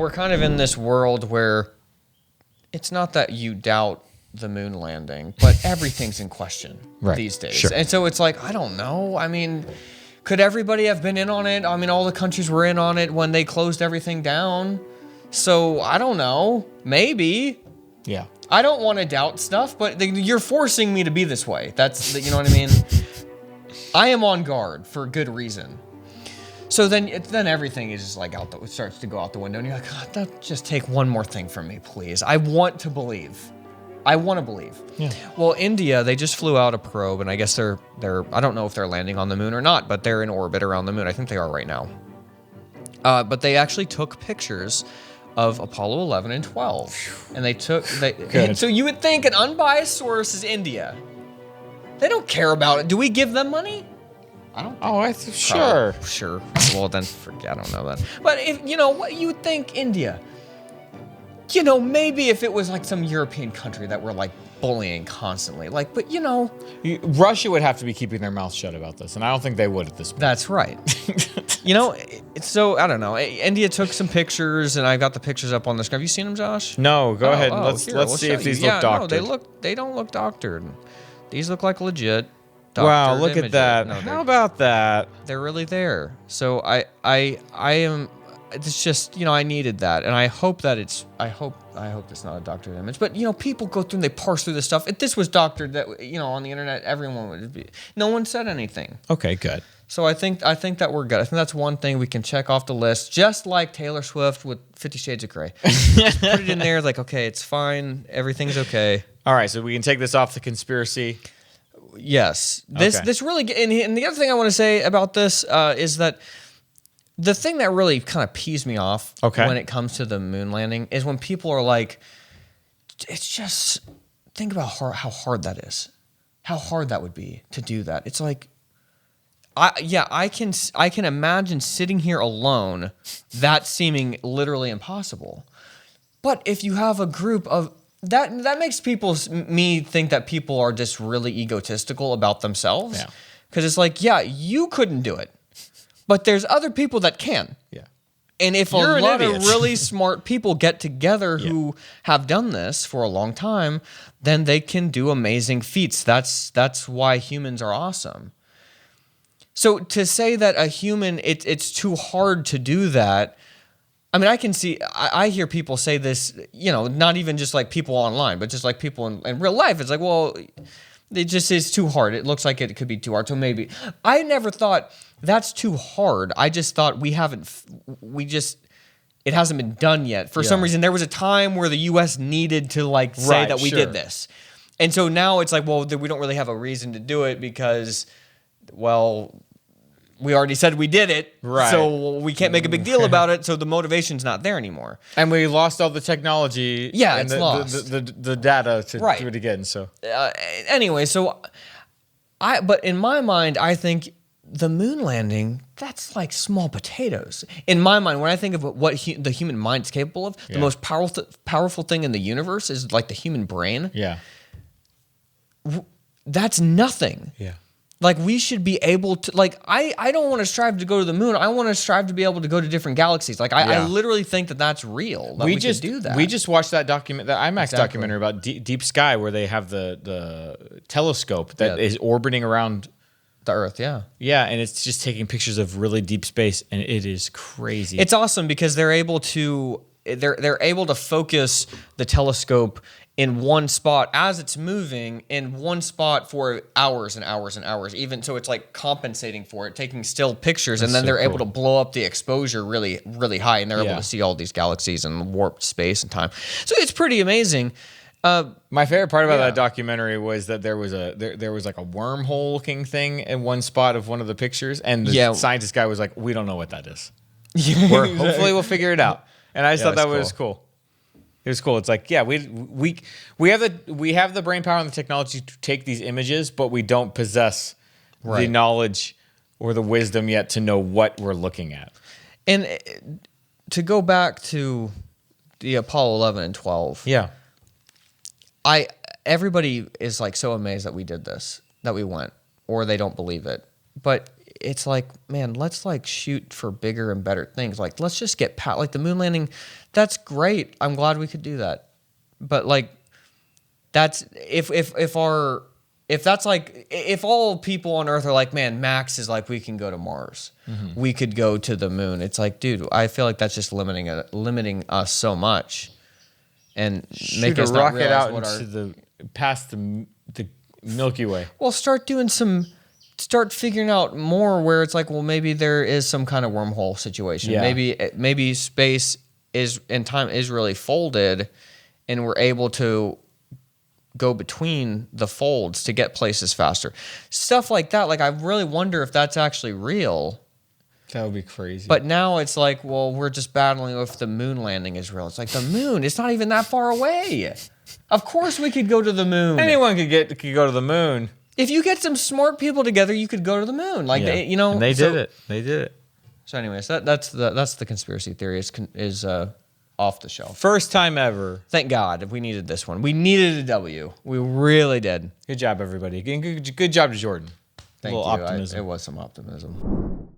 We're kind of in this world where it's not that you doubt the moon landing, but everything's in question these days. Sure. And so it's like, I don't know. I mean, could everybody have been in on it? I mean, all the countries were in on it when they closed everything down. So I don't know. Maybe. Yeah. I don't want to doubt stuff, but you're forcing me to be this way. That's, you know what I mean? I am on guard for good reason. So then everything is just like starts to go out the window, and you're like, God, just take one more thing from me, please. I want to believe. Yeah. Well, India, they just flew out a probe, and I guess they're I don't know if they're landing on the moon or not, but they're in orbit around the moon. I think they are right now. But they actually took pictures of Apollo 11 and 12, and Good. So you would think an unbiased source is India. They don't care about it. Do we give them money? I don't. Sure. Sure. Well, then forget. I don't know that. But if what you would think India. Maybe if it was like some European country that were like bullying constantly, but Russia would have to be keeping their mouth shut about this, and I don't think they would at this point. That's right. So I don't know. India took some pictures, and I got the pictures up on the screen. Have you seen them, Josh? No, go ahead. And let's We'll see show if these you. look doctored. No, they don't look doctored. These look like legit. Wow, doctored look at images. that. No, How about that? they're really there. So I am. It's just I needed that, and I hope that it's. I hope it's not a doctored image. But people go through and they parse through this stuff. If this was doctored, that on the internet, everyone would be. No one said anything. Okay, good. So I think that we're good. I think that's one thing we can check off the list, just like Taylor Swift with 50 Shades of Grey. Just put it in there, like, okay, it's fine, everything's okay. All right, so we can take this off the conspiracy. Yes, Okay. this really, and the other thing I want to say about this is that the thing that really kind of pees me off when it comes to the moon landing is when people are like, it's just think about how hard that is, how hard that would be to do that. It's like. I can imagine sitting here alone, that seeming literally impossible. But if you have a group of that makes me think that people are just really egotistical about themselves. Yeah. Because it's like, yeah, you couldn't do it, but there's other people that can. Yeah. And if You're a an lot idiot. of really smart people get together who have done this for a long time, then they can do amazing feats. That's why humans are awesome. So to say that a human, it's too hard to do that, I mean, I can see, I hear people say this, not even just like people online, but just like people in real life. It's like, well, it just is too hard. It looks like it could be too hard. So maybe, I never thought that's too hard. I just thought it hasn't been done yet. For some reason, there was a time where the U.S. needed to say that we did this. And so now it's like, well, we don't really have a reason to do it because, well, we already said we did it, right? So we can't make a big deal about it. So the motivation's not there anymore, and we lost all the technology. Yeah, and it's lost. The data to do it again. So anyway, but in my mind, I think the moon landing, that's like small potatoes. In my mind, when I think of what the human mind's capable of, the most powerful thing in the universe is like the human brain. Yeah, that's nothing. Yeah. Like we should be able to, I don't want to strive to go to the moon. I want to strive to be able to go to different galaxies. I literally think that that's real. That we could do that. We just watched that IMAX documentary about Deep Sky, where they have the telescope that is orbiting around the Earth. Yeah. Yeah, and it's just taking pictures of really deep space, and it is crazy. It's awesome because they're able to focus the telescope in one spot as it's moving in one spot for hours and hours and hours, even so it's like compensating for it, taking still pictures, and then they're able to blow up the exposure really, really high, and they're able to see all these galaxies and warped space and time. So it's pretty amazing. My favorite part about that documentary was that there was like a wormhole looking thing in one spot of one of the pictures, and the scientist guy was like, "We don't know what that is. Hopefully we'll figure it out." And I just thought that was cool. It was cool. It's like, yeah, we have the brain power and the technology to take these images, but we don't possess the knowledge or the wisdom yet to know what we're looking at. And to go back to the Apollo 11 and 12, everybody is like so amazed that we did this, that we went, or they don't believe it. But it's like, man, let's like shoot for bigger and better things. Like, let's just get like the moon landing. That's great. I'm glad we could do that. But like, that's if that's like, if all people on Earth are like, man, max is like, we can go to Mars, we could go to the moon. It's like, dude, I feel like that's just limiting us so much, and make us not rocket out into past the Milky Way. Well, start figuring out more where it's like, well, maybe there is some kind of wormhole situation. Yeah. Maybe space is and time is really folded, and we're able to go between the folds to get places faster. Stuff like that. Like, I really wonder if that's actually real. That would be crazy. But now it's like, well, we're just battling if the moon landing is real. It's like, the moon, it's not even that far away. Of course we could go to the moon. Anyone could go to the moon. If you get some smart people together, you could go to the moon. Like, and they did it. They did it. So anyways, that's the conspiracy theory is off the shelf. First time ever. Thank God. We needed this one. We needed a W. We really did. Good job, everybody. Good job to Jordan. Thank you. Optimism. It was some optimism.